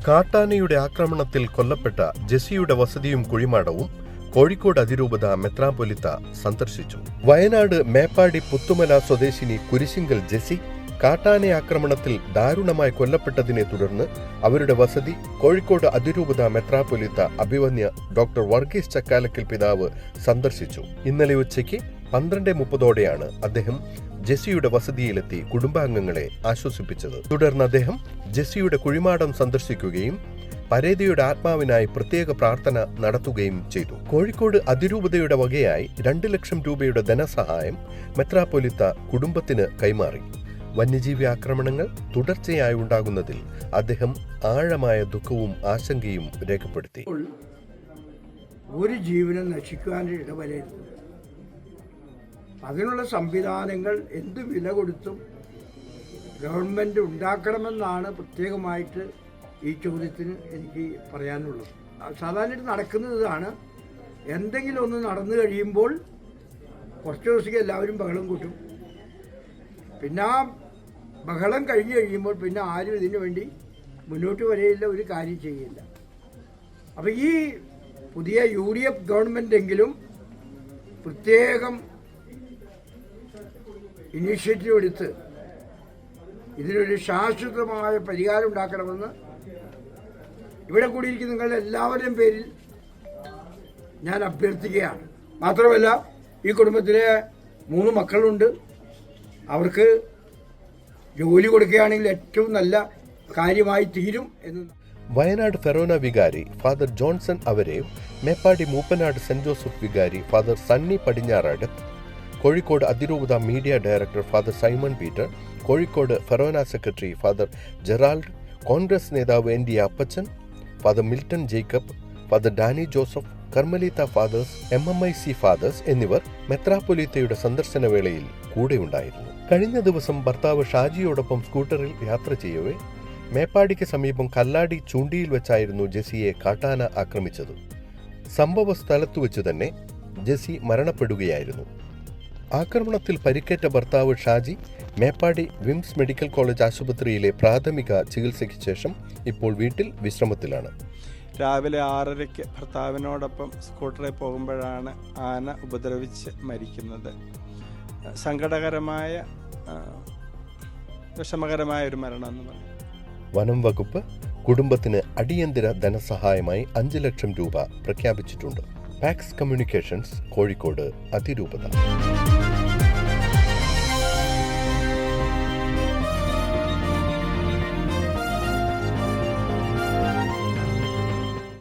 കാട്ടാനയുടെ ആക്രമണത്തിൽ കൊല്ലപ്പെട്ട ജെസിയുടെ വസതിയും കുഴിമാടവും കോഴിക്കോട് അതിരൂപത മെത്രാപ്പൊലിത്ത സന്ദർശിച്ചു. വയനാട് മേപ്പാടി പുത്തുമല സ്വദേശിനി കുരിശിങ്കൽ ജെസി കാട്ടാന ആക്രമണത്തിൽ ദാരുണമായി കൊല്ലപ്പെട്ടതിനെ തുടർന്ന് അവരുടെ വസതി കോഴിക്കോട് അതിരൂപത മെത്രാപ്പൊലിത്ത അഭിവന്യ ഡോക്ടർ വർഗീസ് ചക്കാലക്കൽ പിതാവ് സന്ദർശിച്ചു. ഇന്നലെ ഉച്ചയ്ക്ക് 12:30 അദ്ദേഹം ജെസിയുടെ വസതിയിലെത്തി കുടുംബാംഗങ്ങളെ ആശ്വസിപ്പിച്ചത്. തുടർന്ന് അദ്ദേഹം ജെസിയുടെ കുഴിമാടം സന്ദർശിക്കുകയും പരേതയുടെ ആത്മാവിനായി പ്രത്യേക പ്രാർത്ഥന നടത്തുകയും ചെയ്തു. കോഴിക്കോട് അതിരൂപതയുടെ വകയായി 2 ലക്ഷം രൂപയുടെ ധനസഹായം മെത്രാപ്പൊലിത്ത കുടുംബത്തിന് കൈമാറി. വന്യജീവി ആക്രമണങ്ങൾ തുടർച്ചയായി ഉണ്ടാകുന്നതിൽ അദ്ദേഹം ആഴമായ ദുഃഖവും ആശങ്കയും രേഖപ്പെടുത്തി. ഒരു ജീവനും നശിക്കുവാൻ ഇടവരരുത്. അതിനുള്ള സംവിധാനങ്ങൾ എന്ത് വില കൊടുത്തും ഗവൺമെൻറ് ഉണ്ടാക്കണമെന്നാണ് പ്രത്യേകമായിട്ട് ഈ ചോദ്യത്തിന് എനിക്ക് പറയാനുള്ളത്. സാധാരണ നടക്കുന്നതാണ്, എന്തെങ്കിലും ഒന്ന് നടന്നു കഴിയുമ്പോൾ കുറച്ച് ദിവസത്തേക്ക് എല്ലാവരും ബഹളം കൂട്ടും. പിന്നെ ആ ബഹളം കഴിഞ്ഞ് കഴിയുമ്പോൾ പിന്നെ ആരും ഇതിനു വേണ്ടി മുന്നോട്ട് വരെയില്ല, ഒരു കാര്യം ചെയ്യില്ല. അപ്പോൾ ഈ പുതിയ UDF ഗവൺമെൻറ്റെങ്കിലും പ്രത്യേകം ഇനീഷ്യേറ്റീവ് എടുത്ത് ഇതിനൊരു ശാശ്വതമായ പരിഹാരം ഉണ്ടാക്കണമെന്ന് ഇവിടെ കൂടിയിരിക്കുന്ന നിങ്ങളുടെ എല്ലാവരുടെയും പേരിൽ ഞാൻ അഭ്യർത്ഥിക്കുകയാണ്. മാത്രമല്ല ഈ കുടുംബത്തിലെ 3 മക്കളുണ്ട്. അവർക്ക് ജോലി കൊടുക്കുകയാണെങ്കിൽ ഏറ്റവും നല്ല കാര്യമായി തീരും എന്ന്. വയനാട് ഫെറോന വികാരി ഫാദർ ജോൺസൺ അവരേവ്, മേപ്പാടി മൂപ്പനാട് സെന്റ് ജോസഫ് വികാരി ഫാദർ സണ്ണി പടിഞ്ഞാറാട്, കോഴിക്കോട് അതിരൂപത media director father Simon Peter, Kozhikode forane secretary father Gerald, Congress നേതാവ് ND Appachan, father Milton Jacob, father Danny Joseph, കർമ്മലീത്ത ഫാദേഴ്സ്, MMIC ഫാദേഴ്സ് എന്നിവർ മെത്രാപ്പൊലീത്തയുടെ സന്ദർശന വേളയിൽ കൂടെയുണ്ടായിരുന്നു. കഴിഞ്ഞ ദിവസം ഭർത്താവ് ഷാജിയോടൊപ്പം സ്കൂട്ടറിൽ യാത്ര ചെയ്യവേ മേപ്പാടിക്ക് സമീപം കല്ലാടി ചൂണ്ടിയിൽ വെച്ചായിരുന്നു ജെസിയെ കാട്ടാന ആക്രമിച്ചത്. സംഭവ സ്ഥലത്തു വെച്ച് തന്നെ ജെസി മരണപ്പെടുകയായിരുന്നു. ആക്രമണത്തിൽ പരിക്കേറ്റ ഭർത്താവ് ഷാജി മേപ്പാടി വിംസ് മെഡിക്കൽ കോളേജ് ആശുപത്രിയിലെ പ്രാഥമിക ചികിത്സയ്ക്ക് ശേഷം ഇപ്പോൾ വീട്ടിൽ വിശ്രമത്തിലാണ്. രാവിലെ 6:30 ഭർത്താവിനോടൊപ്പം സ്കൂട്ടറിൽ പോകുമ്പോഴാണ് ആന ഉപദ്രവിച്ച് മരിക്കുന്നത്. സങ്കടകരമായ, വിഷമകരമായ ഒരു മരണം എന്ന് പറയും. വനം വകുപ്പ് കുടുംബത്തിന് അടിയന്തര ധനസഹായമായി 5 ലക്ഷം രൂപ പ്രഖ്യാപിച്ചിട്ടുണ്ട്. പാക്സ് കമ്മ്യൂണിക്കേഷൻസ്, കോഴിക്കോട് അതിരൂപത.